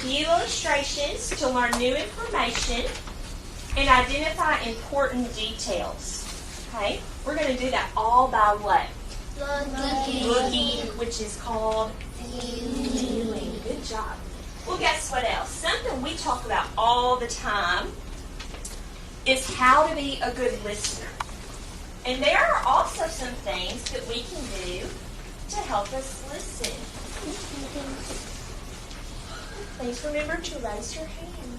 review illustrations to learn new information, and identify important details. Okay? We're going to do that all by what? Looking, which is called viewing. Good job. Well, guess what else? Something we talk about all the time is how to be a good listener. And there are also some things that we can do to help us listen. Please remember to raise your hand.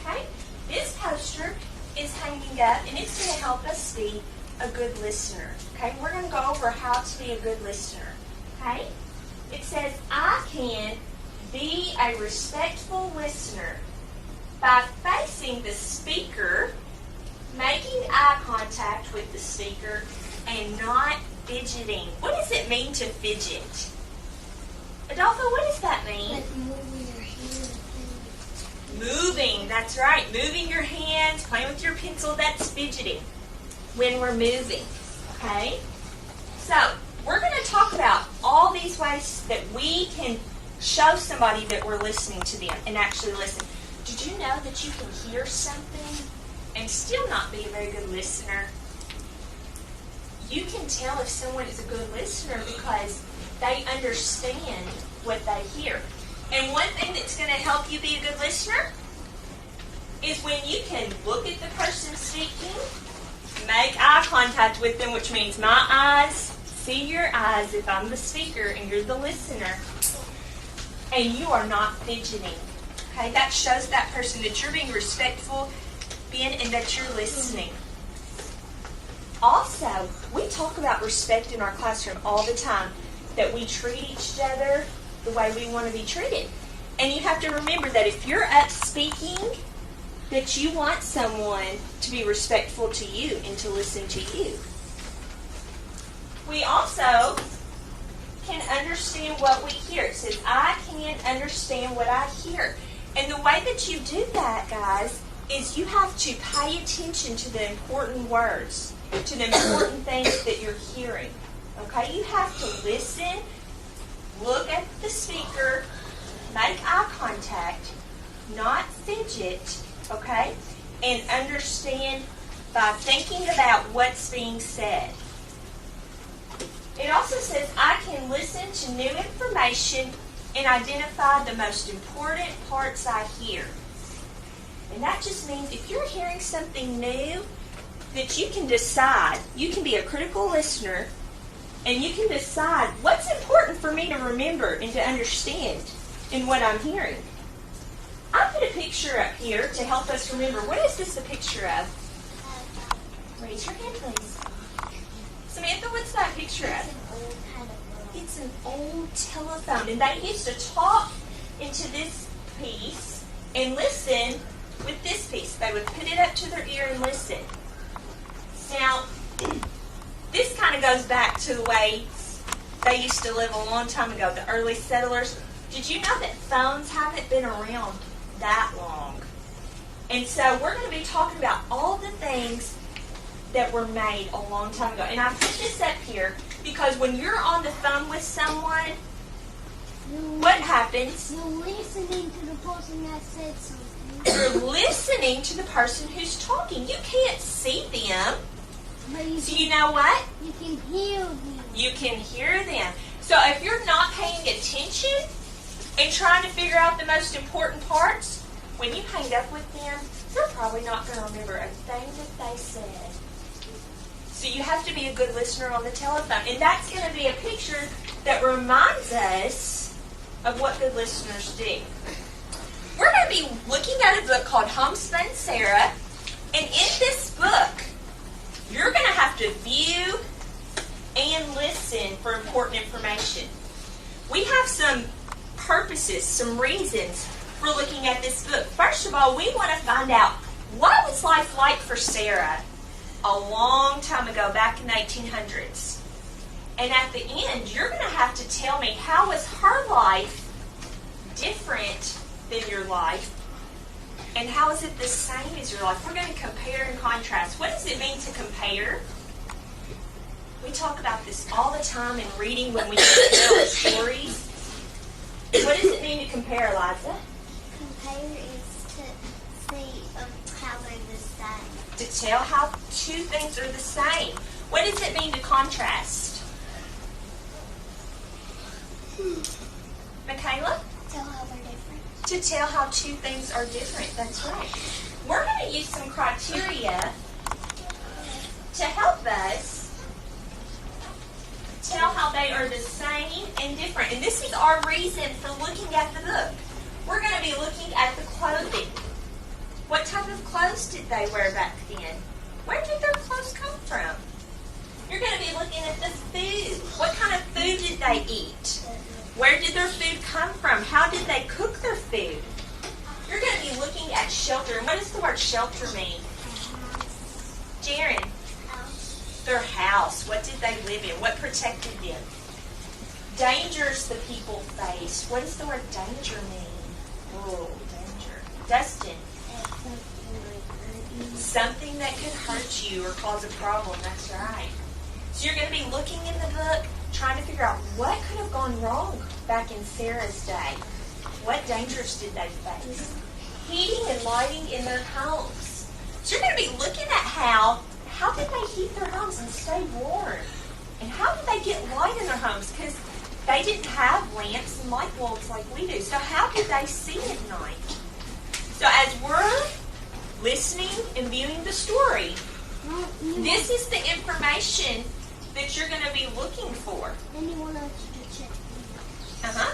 Okay, this poster is hanging up, and it's going to help us be a good listener. Okay, we're going to go over how to be a good listener. Okay, it says, I can be a respectful listener by facing the speaker, making eye contact with the speaker, and not fidgeting. What does it mean to fidget? Adolfo, what does that mean? Like moving your hands. Moving, that's right. Moving your hands, playing with your pencil, that's fidgeting when we're moving. Okay? So, we're going to talk about all these ways that we can show somebody that we're listening to them and actually listen. Did you know that you can hear something and still not be a very good listener? You can tell if someone is a good listener because they understand what they hear. And one thing that's going to help you be a good listener is when you can look at the person speaking, make eye contact with them, which means my eyes see your eyes if I'm the speaker and you're the listener, and you are not fidgeting. Okay, that shows that person that you're being respectful and that you're listening. Also, we talk about respect in our classroom all the time, that we treat each other the way we want to be treated. And you have to remember that if you're up speaking, that you want someone to be respectful to you and to listen to you. We also can understand what we hear. It says, I can understand what I hear. And the way that you do that, guys, is you have to pay attention to the important words, to the important things that you're hearing. Okay? You have to listen, look at the speaker, make eye contact, not fidget, okay? And understand by thinking about what's being said. It also says, I can listen to new information and identify the most important parts I hear. And that just means if you're hearing something new, that you can decide, you can be a critical listener, and you can decide what's important for me to remember and to understand in what I'm hearing. I put a picture up here to help us remember. What is this a picture of? Raise your hand, please. Samantha, what's that picture of? It's an old telephone. And they used to talk into this piece and listen with this piece. They would put it up to their ear and listen. Now, this kind of goes back to the way they used to live a long time ago, the early settlers. Did you know that phones haven't been around that long? And so we're going to be talking about all the things that were made a long time ago. And I put this up here because when you're on the phone with someone, what happens? You're listening to the person that said something. You're listening to the person who's talking. You can't see them. So you know what? You can hear them. You can hear them. So if you're not paying attention and trying to figure out the most important parts, when you hang up with them, you're probably not going to remember a thing that they said. So you have to be a good listener on the telephone. And that's going to be a picture that reminds us of what good listeners do. We're going to be looking at a book called Homespun Sarah. And in this book, you're going to have to view and listen for important information. We have some purposes, some reasons for looking at this book. First of all, we want to find out what was life like for Sarah a long time ago, back in the 1800s. And at the end, you're going to have to tell me, how was her life different than your life? And how is it the same as your life? We're going to compare and contrast. What does it mean to compare? We talk about this all the time in reading when we compare our stories. What does it mean to compare, Eliza? Compare is to see how they're the same. To tell how two things are the same. What does it mean to contrast? Michaela? Tell how they're different. To tell how two things are different. That's right. We're going to use some criteria to help us tell how they are the same and different. And this is our reason for looking at the book. We're going to be looking at the clothing. What type of clothes did they wear back then? Where did their clothes come from? You're going to be looking at the food. What kind of food did they eat? Where did their food come from? How did they cook their food? You're going to be looking at shelter. And what does the word shelter mean? Jaren? Their house. What did they live in? What protected them? Dangers the people faced. What does the word danger mean? Oh, danger. Dustin? Something that could hurt you or cause a problem. That's right. So you're going to be looking in the book, trying to figure out what could have gone wrong back in Sarah's day. What dangers did they face? Heating and lighting in their homes. So you're going to be looking at how did they heat their homes and stay warm? And how did they get light in their homes? Because they didn't have lamps and light bulbs like we do. So how did they see at night? So as we're listening and viewing the story, this is the information that you're going to be looking for. Anyone else to check?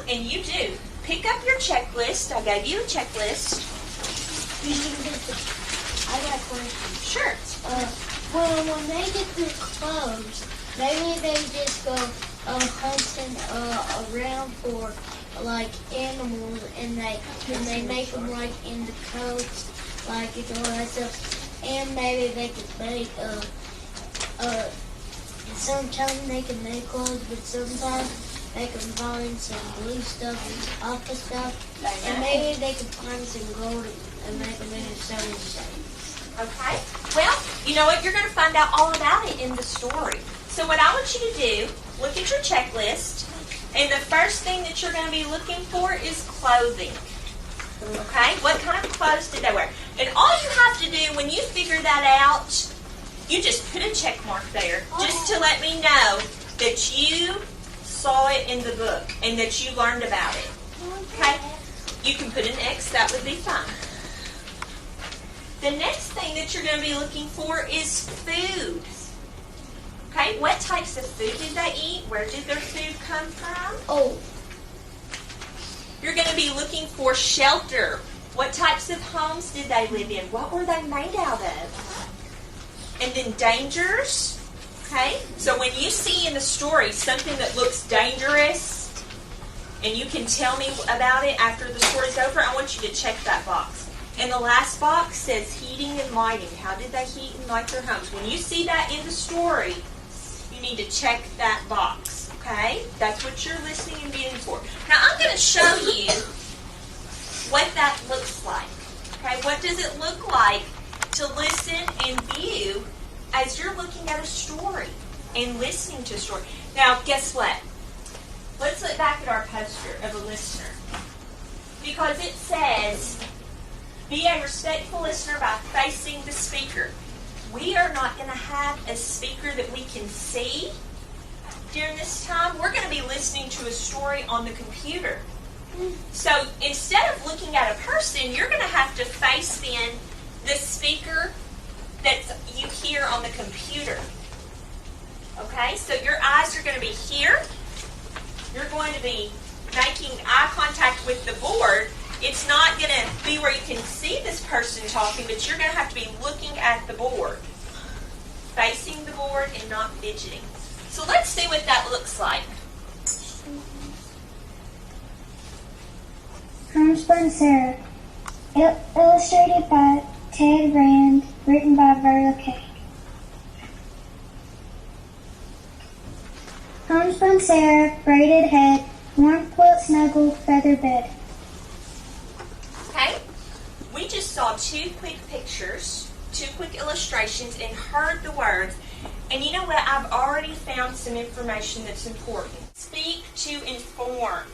And you do. Pick up your checklist. I gave you a checklist. I got a question. Sure. Well, when they get their clothes, maybe they just go hunting around for like animals, and they make them like in the coats, like and all that stuff. And maybe they could make sometimes they can make clothes, but sometimes they can find some blue stuff and aqua stuff, and maybe they can find some gold and make them into sewing machines. Okay. Well, you know what? You're going to find out all about it in the story. So what I want you to do, look at your checklist, and the first thing that you're going to be looking for is clothing. Okay? What kind of clothes did they wear? And all you have to do when you figure that out, you just put a check mark there, just to let me know that you saw it in the book and that you learned about it. Okay? You can put an X, that would be fine. The next thing that you're going to be looking for is food. Okay, what types of food did they eat? Where did their food come from? Oh. You're going to be looking for shelter. What types of homes did they live in? What were they made out of? And then dangers. Okay, so when you see in the story something that looks dangerous and you can tell me about it after the story's over, I want you to check that box. And the last box says heating and lighting. How did they heat and light their homes? When you see that in the story, you need to check that box. Okay? That's what you're listening and viewing for. Now I'm going to show you what that looks like. Okay? What does it look like to listen and view as you're looking at a story and listening to a story? Now, guess what? Let's look back at our poster of a listener. Because it says, be a respectful listener by facing the speaker. We are not going to have a speaker that we can see during this time. We're going to be listening to a story on the computer. So instead of looking at a person, you're going to have to face in the speaker that you hear on the computer. Okay? So your eyes are going to be here. You're going to be making eye contact with the board. It's not going to be where you can see this person talking, but you're going to have to be looking at the board, facing the board and not fidgeting. So let's see what that looks like. Homespun Sarah. Illustrated by Ted Rand. Written by Verla Kay. Homespun Sarah. Braided head. Warm quilt snuggle. Feather bed. Okay? We just saw two quick pictures, 2 quick illustrations and heard the words. And you know what? I've already found some information that's important. Speak to inform.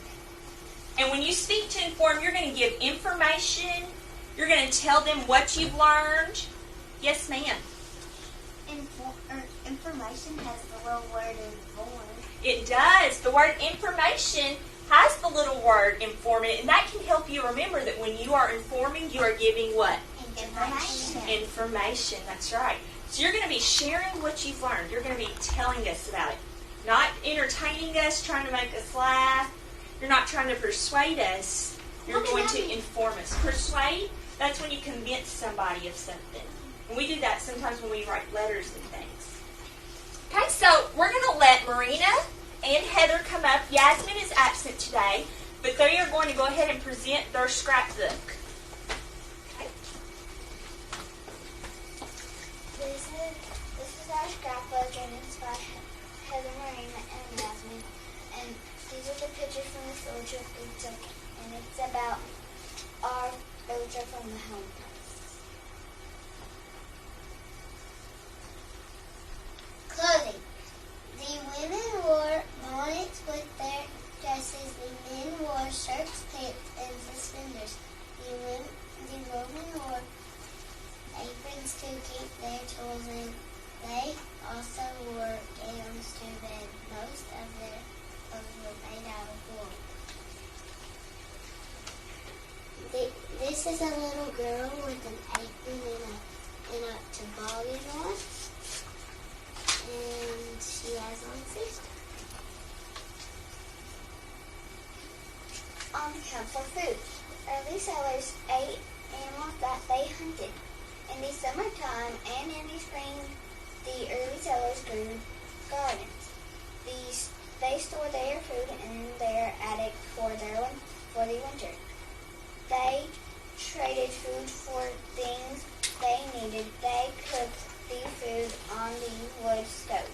And when you speak to inform, you're going to give information. You're going to tell them what you've learned. Yes, ma'am. Information has the little word inform. It does. The word information has the little word inform in it, and that can help you remember that when you are informing, you are giving what? Information. Information. That's right. So you're going to be sharing what you've learned. You're going to be telling us about it. Not entertaining us, trying to make us laugh. You're not trying to persuade us. You're going to inform us. Persuade, that's when you convince somebody of something. And we do that sometimes when we write letters and things. Okay, so we're going to let Marina and Heather come up. Yasmin is absent today, but they are going to go ahead and present their scrapbook. Okay. This is our scrapbook, and it's by Heather, Marina, and Yasmin. And these are the pictures from the field trip we took, and it's about our field trip from the home place. Clothing. The women wore bonnets with their dresses. The men wore shirts, pants, and suspenders. The women wore aprons to keep their tools in. They also wore gowns to bed. Most of their clothes were made out of wool. This is a little girl with an apron and a toboggan on. And she has on shoes. For food. Early settlers ate animals that they hunted. In the summertime and in the spring, the early settlers grew gardens. They stored their food in their attic for the winter. They traded food for things they needed. They cooked the food on a wood stove.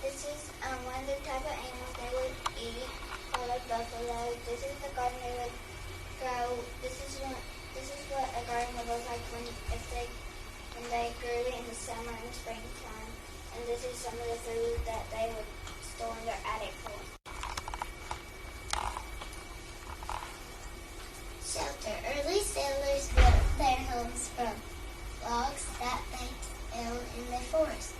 This is one of the type of animals they would eat, called buffalo. This is the garden they would grow. This is what a garden would look like when they grew in the summer and springtime. And this is some of the food that they would store in their attic for. Shelter. Early settlers built their homes from logs that they found in the forest.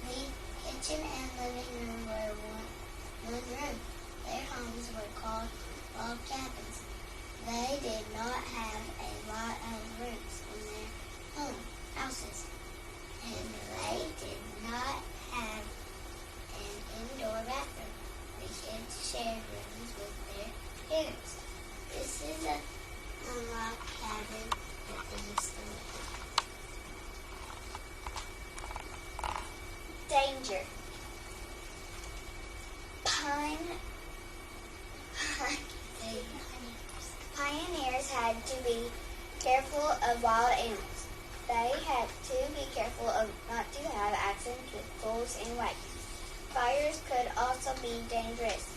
The kitchen and living room were one room. Their homes were called log cabins. They did not have a lot of rooms in their houses, and they did not have an indoor bathroom. The kids shared rooms with their parents. This is a log cabin that they used to live in. Danger. Pioneers had to be careful of wild animals. They had to be careful of not to have accidents with bulls and wagons. Fires could also be dangerous.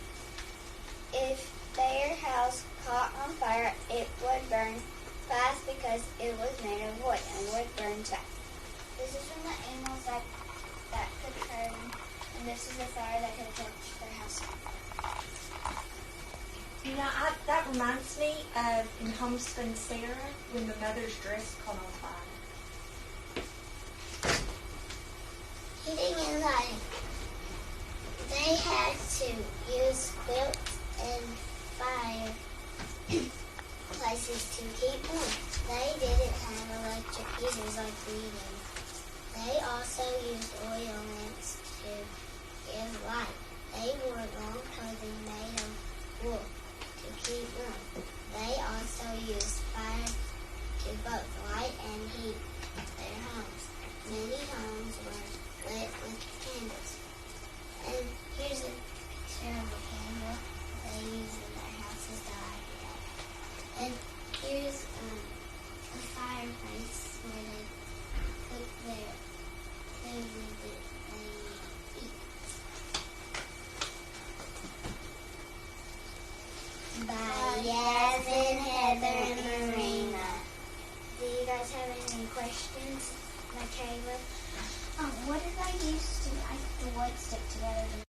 If their house caught on fire, it would burn fast because it was made of wood, and wood burns fast. This is from the animals that could hurt them, and this is the fire that could catch their house on fire. You know, that reminds me of in Homespun Sarah when the mother's dress caught on fire. Heating and lighting. They had to use quilts and fire places to keep warm. They didn't have electric heaters like we do. They also used oil lamps to give light. They wore long clothing made of wool to keep warm. They also used fire to both light and heat their homes. Many homes were lit with candles. And here's a picture of a candle they use in their houses to light it up. And here's a fireplace where they cook their food that they eat. By Yasmin, Heather, and Marina. Do you guys have any questions? Caleb. What did I use to, the wood stick together to